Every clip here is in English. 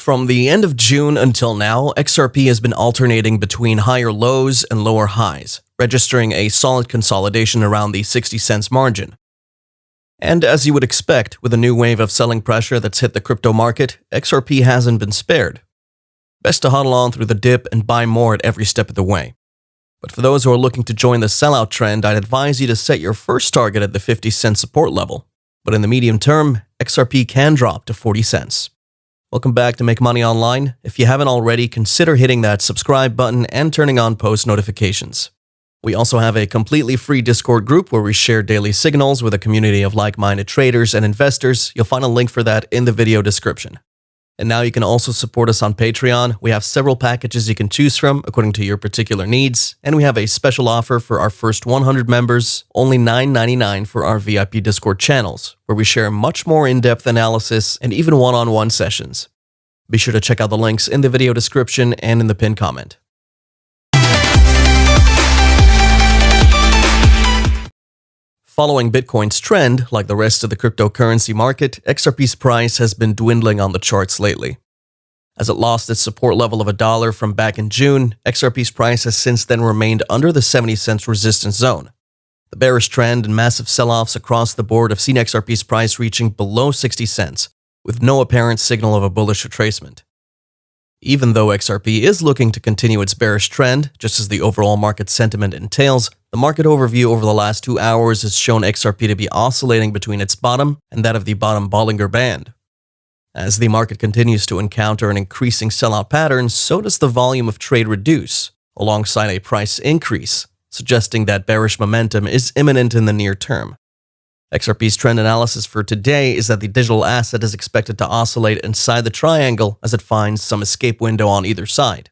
From the end of June until now, XRP has been alternating between higher lows and lower highs, registering a solid consolidation around the 60 cents margin. And as you would expect, with a new wave of selling pressure that's hit the crypto market, XRP hasn't been spared. Best to huddle on through the dip and buy more at every step of the way. But for those who are looking to join the sellout trend, I'd advise you to set your first target at the 50-cent support level. But in the medium term, XRP can drop to 40 cents. Welcome back to Make Money Online. If you haven't already, consider hitting that subscribe button and turning on post notifications. We also have a completely free Discord group where we share daily signals with a community of like-minded traders and investors. You'll find a link for that in the video description. And now you can also support us on Patreon. We have several packages you can choose from according to your particular needs, and we have a special offer for our first 100 members, only $9.99 for our VIP Discord channels, where we share much more in-depth analysis and even one-on-one sessions. Be sure to check out the links in the video description and in the pinned comment. Following Bitcoin's trend, like the rest of the cryptocurrency market, XRP's price has been dwindling on the charts lately. As it lost its support level of $1 from back in June, XRP's price has since then remained under the 70 cents resistance zone. The bearish trend and massive sell-offs across the board have seen XRP's price reaching below 60 cents, with no apparent signal of a bullish retracement. Even though XRP is looking to continue its bearish trend, just as the overall market sentiment entails, the market overview over the last 2 hours has shown XRP to be oscillating between its bottom and that of the bottom Bollinger Band. As the market continues to encounter an increasing sellout pattern, so does the volume of trade reduce, alongside a price increase, suggesting that bearish momentum is imminent in the near term. XRP's trend analysis for today is that the digital asset is expected to oscillate inside the triangle as it finds some escape window on either side.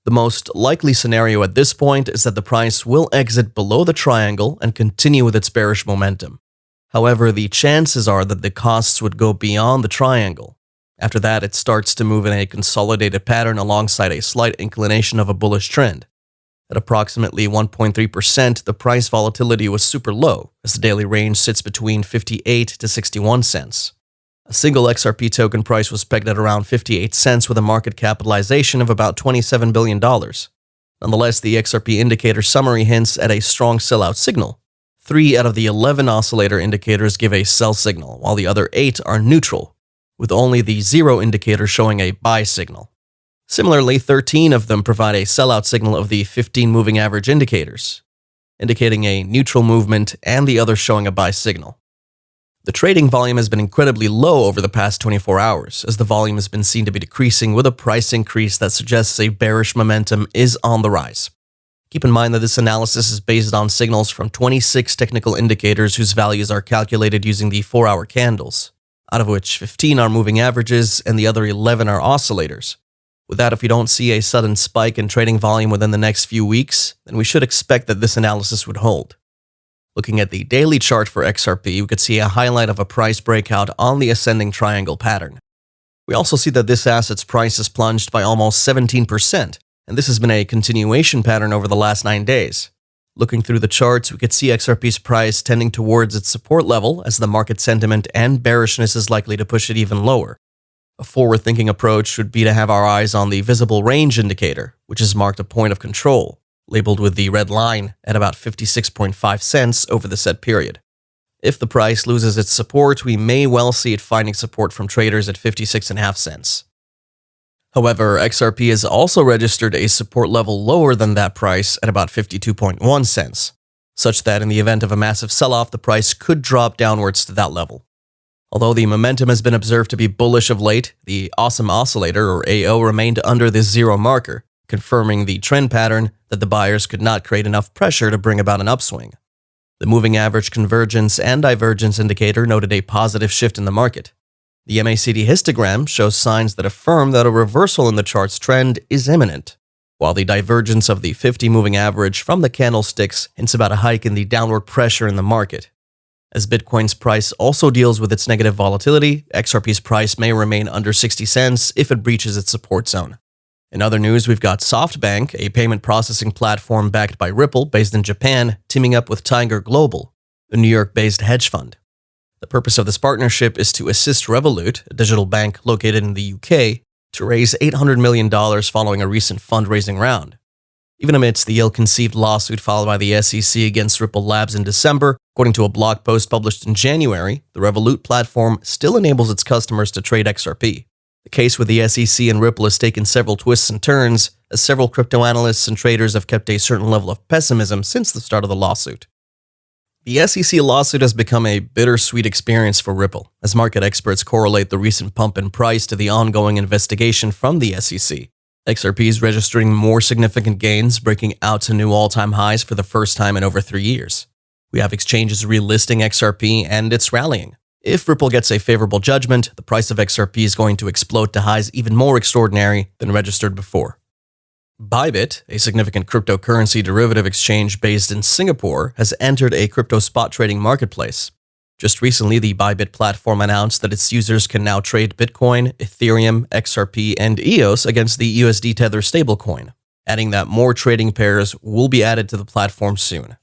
The most likely scenario at this point is that the price will exit below the triangle and continue with its bearish momentum. However, the chances are that the costs would go beyond the triangle. After that, it starts to move in a consolidated pattern alongside a slight inclination of a bullish trend. At approximately 1.3%, the price volatility was super low, as the daily range sits between 58 to 61 cents. A single XRP token price was pegged at around 58 cents with a market capitalization of about $27 billion. Nonetheless, the XRP indicator summary hints at a strong sellout signal. 3 out of the 11 oscillator indicators give a sell signal, while the other 8 are neutral, with only the 0 indicator showing a buy signal. Similarly, 13 of them provide a sellout signal of the 15 moving average indicators, indicating a neutral movement, and the others showing a buy signal. The trading volume has been incredibly low over the past 24 hours, as the volume has been seen to be decreasing with a price increase that suggests a bearish momentum is on the rise. Keep in mind that this analysis is based on signals from 26 technical indicators whose values are calculated using the 4-hour candles, out of which 15 are moving averages and the other 11 are oscillators. With that, if we don't see a sudden spike in trading volume within the next few weeks, then we should expect that this analysis would hold. Looking at the daily chart for XRP, we could see a highlight of a price breakout on the ascending triangle pattern. We also see that this asset's price has plunged by almost 17%, and this has been a continuation pattern over the last 9 days. Looking through the charts, we could see XRP's price tending towards its support level as the market sentiment and bearishness is likely to push it even lower. A forward-thinking approach would be to have our eyes on the visible range indicator, which is marked a point of control, labeled with the red line at about 56.5 cents over the set period. If the price loses its support, we may well see it finding support from traders at 56.5 cents. However, XRP has also registered a support level lower than that price at about 52.1 cents, such that in the event of a massive sell-off, the price could drop downwards to that level. Although the momentum has been observed to be bullish of late, the Awesome Oscillator, or AO, remained under this 0 marker, confirming the trend pattern that the buyers could not create enough pressure to bring about an upswing. The moving average convergence and divergence indicator noted a positive shift in the market. The MACD histogram shows signs that affirm that a reversal in the chart's trend is imminent, while the divergence of the 50 moving average from the candlesticks hints about a hike in the downward pressure in the market. As Bitcoin's price also deals with its negative volatility, XRP's price may remain under 60 cents if it breaches its support zone. In other news, we've got SoftBank, a payment processing platform backed by Ripple based in Japan, teaming up with Tiger Global, a New York-based hedge fund. The purpose of this partnership is to assist Revolut, a digital bank located in the UK, to raise $800 million following a recent fundraising round. Even amidst the ill-conceived lawsuit filed by the SEC against Ripple Labs in December, according to a blog post published in January, the Revolut platform still enables its customers to trade XRP. The case with the SEC and Ripple has taken several twists and turns, as several crypto analysts and traders have kept a certain level of pessimism since the start of the lawsuit. The SEC lawsuit has become a bittersweet experience for Ripple, as market experts correlate the recent pump in price to the ongoing investigation from the SEC. XRP is registering more significant gains, breaking out to new all-time highs for the first time in over 3 years. We have exchanges relisting XRP, and it's rallying. If Ripple gets a favorable judgment, the price of XRP is going to explode to highs even more extraordinary than registered before. BuyBit, a significant cryptocurrency derivative exchange based in Singapore, has entered a crypto spot trading marketplace. Just recently, the BuyBit platform announced that its users can now trade Bitcoin, Ethereum, XRP, and EOS against the USD Tether stablecoin, adding that more trading pairs will be added to the platform soon.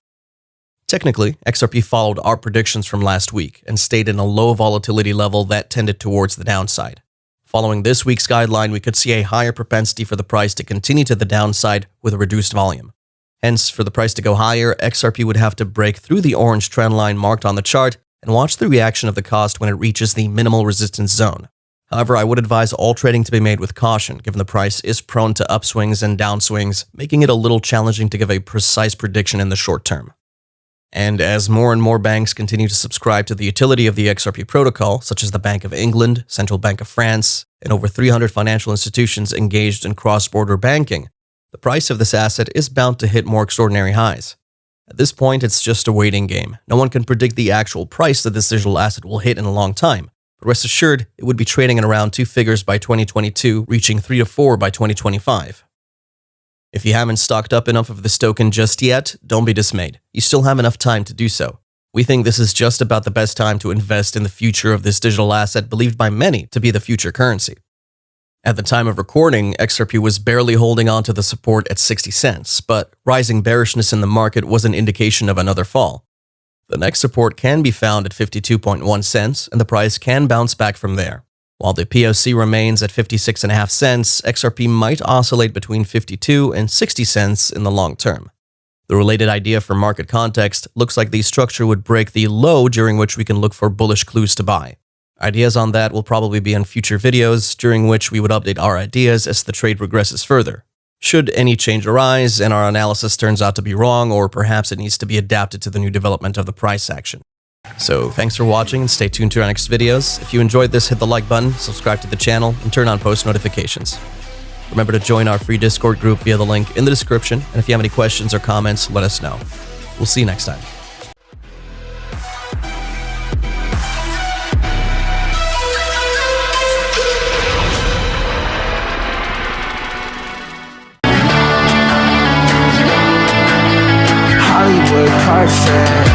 Technically, XRP followed our predictions from last week and stayed in a low volatility level that tended towards the downside. Following this week's guideline, we could see a higher propensity for the price to continue to the downside with a reduced volume. Hence, for the price to go higher, XRP would have to break through the orange trend line marked on the chart and watch the reaction of the cost when it reaches the minimal resistance zone. However, I would advise all trading to be made with caution, given the price is prone to upswings and downswings, making it a little challenging to give a precise prediction in the short term. And as more and more banks continue to subscribe to the utility of the XRP protocol, such as the Bank of England, Central Bank of France, and over 300 financial institutions engaged in cross-border banking, the price of this asset is bound to hit more extraordinary highs. At this point, it's just a waiting game. No one can predict the actual price that this digital asset will hit in a long time, but rest assured, it would be trading at around 2 figures by 2022, reaching 3 to 4 by 2025. If you haven't stocked up enough of this token just yet, don't be dismayed. You still have enough time to do so. We think this is just about the best time to invest in the future of this digital asset believed by many to be the future currency. At the time of recording, XRP was barely holding on to the support at 60 cents, but rising bearishness in the market was an indication of another fall. The next support can be found at 52.1 cents, and the price can bounce back from there. While the POC remains at 56.5 cents, XRP might oscillate between 52 and 60 cents in the long term. The related idea for market context looks like the structure would break the low during which we can look for bullish clues to buy. Ideas on that will probably be in future videos, during which we would update our ideas as the trade progresses further. Should any change arise and our analysis turns out to be wrong, or perhaps it needs to be adapted to the new development of the price action. So thanks for watching and stay tuned to our next videos. If you enjoyed this, hit the like button, subscribe to the channel, and turn on post notifications. Remember to join our free Discord group via the link in the description, and if you have any questions or comments, let us know. We'll see you next time. Hollywood car set.